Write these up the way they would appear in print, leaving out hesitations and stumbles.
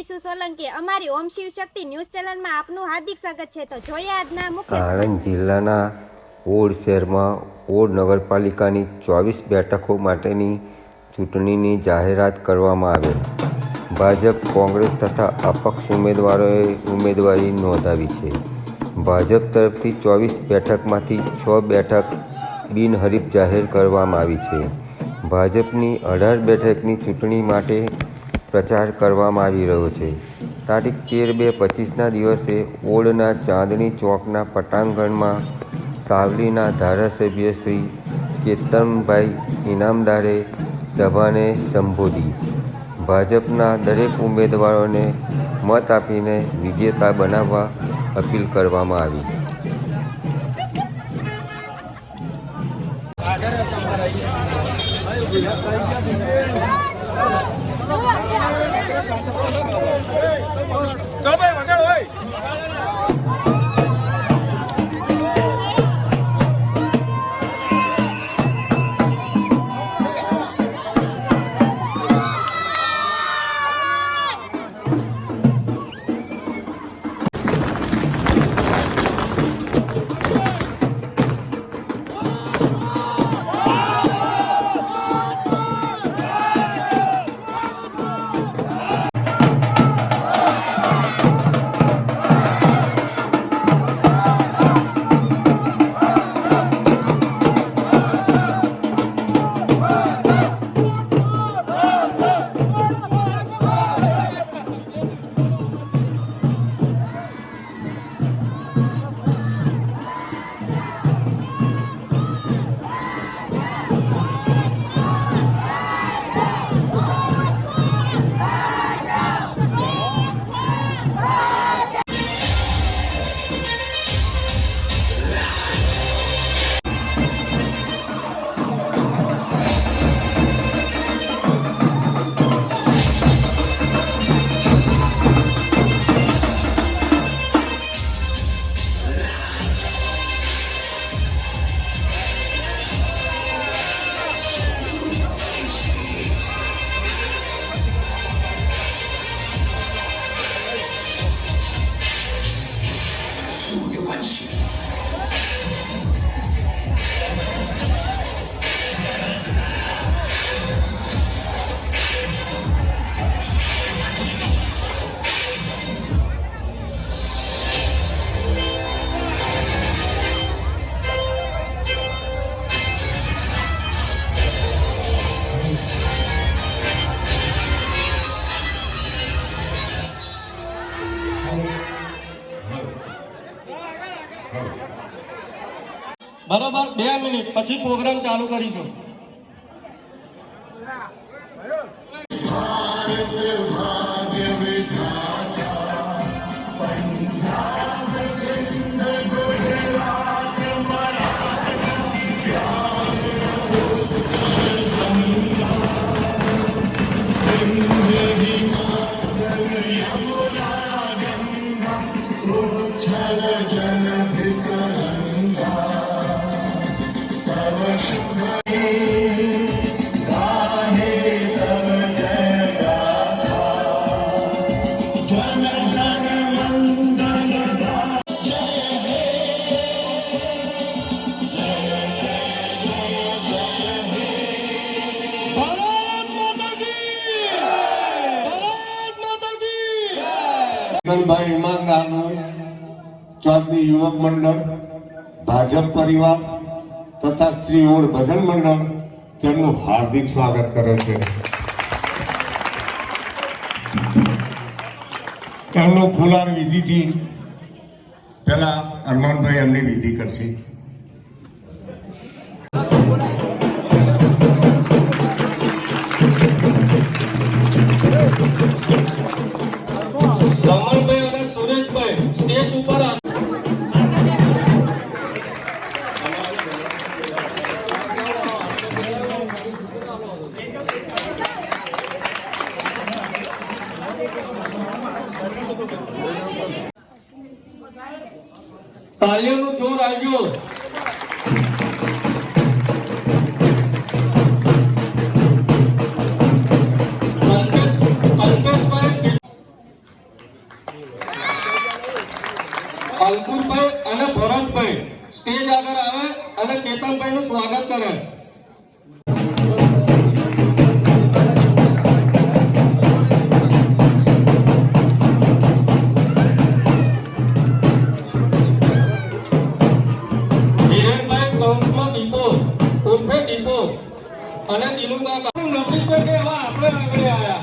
વિશુ સોલંકી અમારી ઓમ શિવ શક્તિ ન્યૂઝ ચેનલમાં આપનું હાર્દિક સ્વાગત છે। તો જોઈએ આજના મુખ્ય આણંદ જિલ્લાના ઓડ શહેરમાં ઓડ નગરપાલિકાની 24 બેઠકો માટેની ચૂંટણીની જાહેરાત કરવામાં આવેલ। ભાજપ, કોંગ્રેસ તથા અપક્ષ ઉમેદવારોએ ઉમેદવારી નોંધાવી છે। ભાજપ તરફથી 24 બેઠકમાંથી 6 બેઠક બિનહરીફ જાહેર કરવામાં આવી છે। ભાજપની 18 બેઠકની ચૂંટણી માટે પ્રચાર કરવામાં આવી રહ્યો છે। તારીખ 13/2/25ના દિવસે ઓડના ચાંદની ચોકના પટાંગણમાં સાવલીના ધારાસભ્ય શ્રી કેતનભાઈ ઇનામદારે સભાને સંબોધી ભાજપના દરેક ઉમેદવારોને મત આપીને વિજેતા બનાવવા અપીલ કરવામાં આવી। બરાબર 2 મિનિટ પછી પ્રોગ્રામ ચાલુ કરીશું। ભાઈ ઈમાનદારનું ચોકની યુવક મંડળ, ભાજપ પરિવાર તથા શ્રી ઓડ ભજન મંડળ તેમનું હાર્દિક સ્વાગત કરે છે। એમનું ફુલાર વિધિથી પહેલા અરમાનભાઈ એમની વિધિ કરશે। રમણભાઈ અને સુરેશભાઈ સ્ટેજ ઉપર તાળીઓનું જોર આવજો। સ્વાગત કરે. હિરેનભાઈ કૌંસમાં દીપો ઉર્ફે દીપો અને દિલુકા નસીબ કે એવા આપણે આગળ આવ્યા.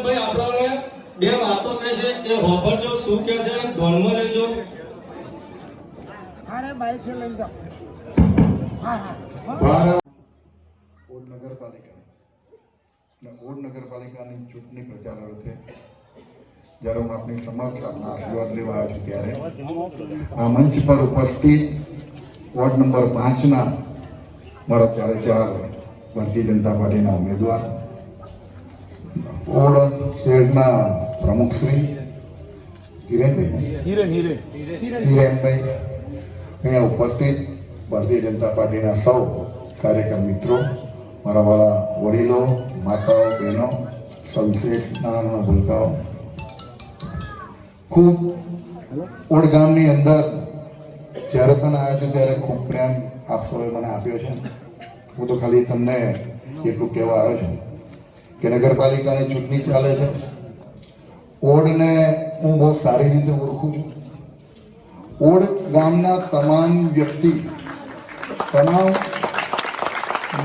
ભાઈ આપણને બે વાતો કહે છે એ હોભળજો, શું કહે છે ધ્યાનમાં લેજો. ઓડ નગરપાલિકા અને ઓડ નગરપાલિકાની ચૂંટણી પ્રચાર અર્થે જ્યારે હું આપની સમક્ષ આપના આશીર્વાદ લેવા આવ્યો છું ત્યારે આ મંચ પર ઉપસ્થિત વોર્ડ નંબર 5ના મારા ચારે ચાર ભારતીય જનતા પાર્ટીના ઉમેદવાર, ઓડ શહેરના પ્રમુખ શ્રી હિરેનભાઈ અહીંયા ઉપસ્થિત ભારતીય જનતા પાર્ટીના સૌ કાર્યકર મિત્રો, મારા વાળા વડીલો, માતાઓ, બહેનો, સંશેષ, નાના નાના ભૂલકાઓ, ખૂબ ઓડ ગામની અંદર જ્યારે પણ આવ્યો છું ત્યારે ખૂબ પ્રેમ આપ સૌએ મને આપ્યો છે. હું તો ખાલી તમને એટલું કહેવા આવ્યો છું કે નગરપાલિકાની ચૂંટણી ચાલે છે. ઓડને હું બહુ સારી રીતે ઓળખું છું. ઓડ ગામના તમામ વ્યક્તિ, તમામ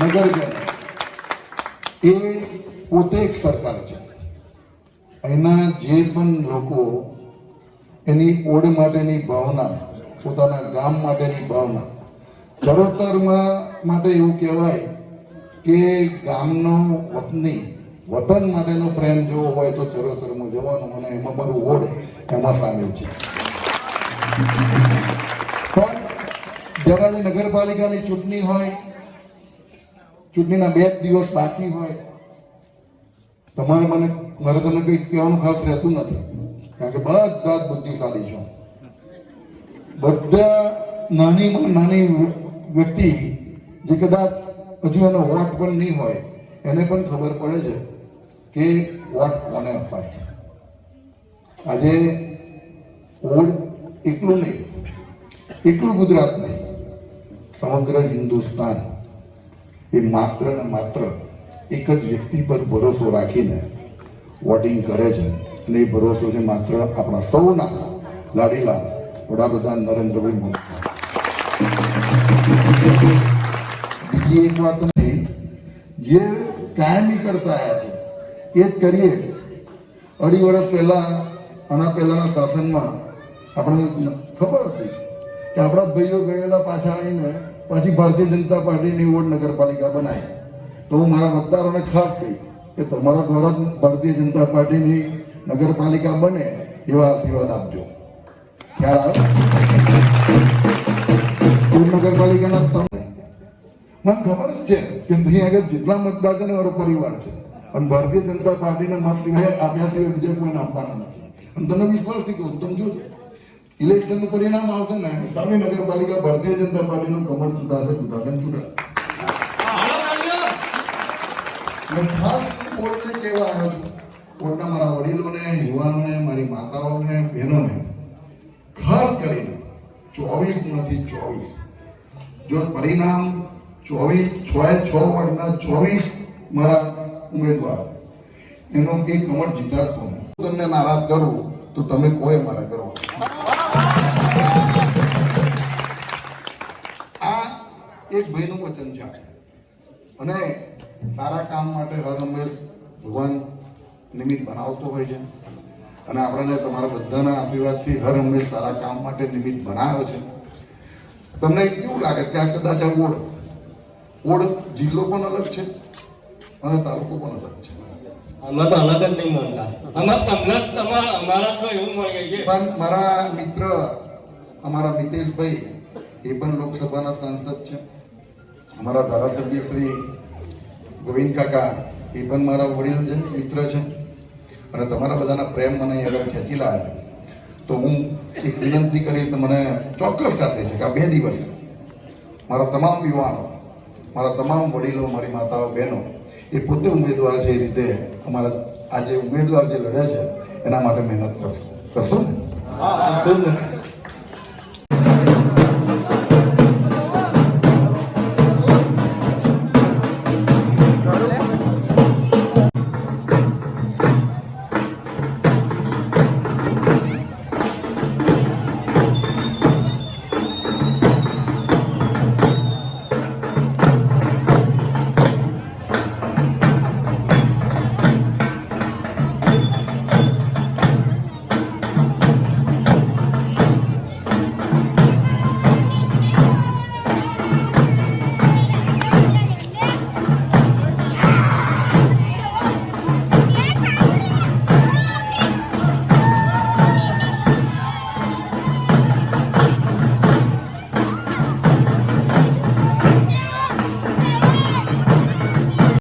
નગરજન એ પોતે એક સરકાર છે. અહીંના જે પણ લોકો એની ઓડ માટેની ભાવના, પોતાના ગામ માટેની ભાવના, ચરોતરમાં માટે એવું કહેવાય કે ગામનો વતન માટેનો પ્રેમ જોવો હોય તો ચરોતરમાં જવાનું, અને એમાં મારું ઓડ એમાં સામેલ છે. પણ જ્યારે નગરપાલિકાની ચૂંટણી હોય, ચૂંટણીના 2 દિવસ બાકી હોય, મારે તમને કંઈ કહેવાનું ખાસ રહેતું નથી, કારણ કે બધા જ બુદ્ધિશાળી છો. બધા નાનીમાં નાની વ્યક્તિ જે કદાચ હજુ એનો વોટ પણ નહીં હોય એને પણ ખબર પડે છે કે વોટ કોને અપાય. આજે ઓડ એકલું નહીં, એકલું ગુજરાત નહીં, સમગ્ર હિન્દુસ્તાન એ માત્ર ને માત્ર એક જ વ્યક્તિ પર ભરોસો રાખીને વોટિંગ કરે છે, અને એ ભરોસો છે માત્ર આપણા સૌના લાડીલા વડાપ્રધાન નરેન્દ્રભાઈ મોદી. બીજી એક વાત નહીં, જે કાયમી કરતા આવ્યા છે એ જ કરીએ. 2.5 વર્ષ પહેલા આના પહેલાના શાસનમાં આપણે ખબર હતી કે આપણા ભાઈઓ ગયેલા પાછા આવીને પાછી ભારતીય જનતા પાર્ટીની ઓડ નગરપાલિકા બનાવી. તો હું મારા મતદારોને ખાસ કહીશ કે તમારા દ્વારા જ ભારતીય જનતા પાર્ટીની નગરપાલિકા બને એવા આશીર્વાદ આપજો. ખ્યાલ આવે? ઓડ નગરપાલિકાના તમે મને ખબર જ છે કે અહીં આગળ જેટલા મતદાર છે ને મારો પરિવાર છે, અને ભારતીય જનતા પાર્ટીને મત સિવાય આપ્યા સિવાય બીજા કોઈને આપવાના નથી. અને તમને વિશ્વાસથી કહું, તમે જોજો ઇલેક્શનનું પરિણામ આવશે ને, સામે નગરપાલિકા ભારતીય જનતા પાર્ટીનું કમળ ચૂંટાશે. ખાસ કોર્ટને કહેવા આવ્યો છું, કોર્ટના મારા વડીલોને, યુવાનોને, મારી માતાઓને, બહેનોને, ખાસ કરીને 24માંથી 24 જો પરિણામ 6 વોર્ડના 24 મારા ઉમેદવાર એનો એક કમળ જીતાડશો ને, તમને નારાજ કરું તો તમે કોઈ મારા કરો. આ એક ભાઈનું વચન છે, અને સારા કામ માટે હર હંમેશ ભગવાન નિમિત્ત બનાવતો હોય છે, અને આપણને તમારા બધાના આશીર્વાદથી હર હંમેશ સારા કામ માટે નિમિત્ત બનાવ્યો છે. તમને કેવું લાગે કે આ કદાચ આ ઓડ જિલ્લો પણ અલગ છે અને તાલુકો પણ અલગ છે. અમે તો અલગ જ નહીં માનતા, અમે તમને અમારા તો એવું મળી ગઈ છે. પણ મારા મિત્ર અમારા મિતેશભાઈ એ પણ લોકસભાના સાંસદ છે. અમારા ધારાસભ્ય શ્રી ગોવિંદ કાકા એ પણ મારા વડીલ છે, મિત્ર છે. અને તમારા બધાના પ્રેમ મને અહીં આગળ ખેંચી લાવે તો હું એક વિનંતી કરી તો મને ચોક્કસ ખાતરી છે કે આ 2 દિવસ મારા તમામ યુવાનો, મારા તમામ વડીલો, મારી માતાઓ, બહેનો એ પોતે ઉમેદવાર છે એ રીતે અમારા આ જે ઉમેદવાર જે લડે છે એના માટે મહેનત કરશો ને?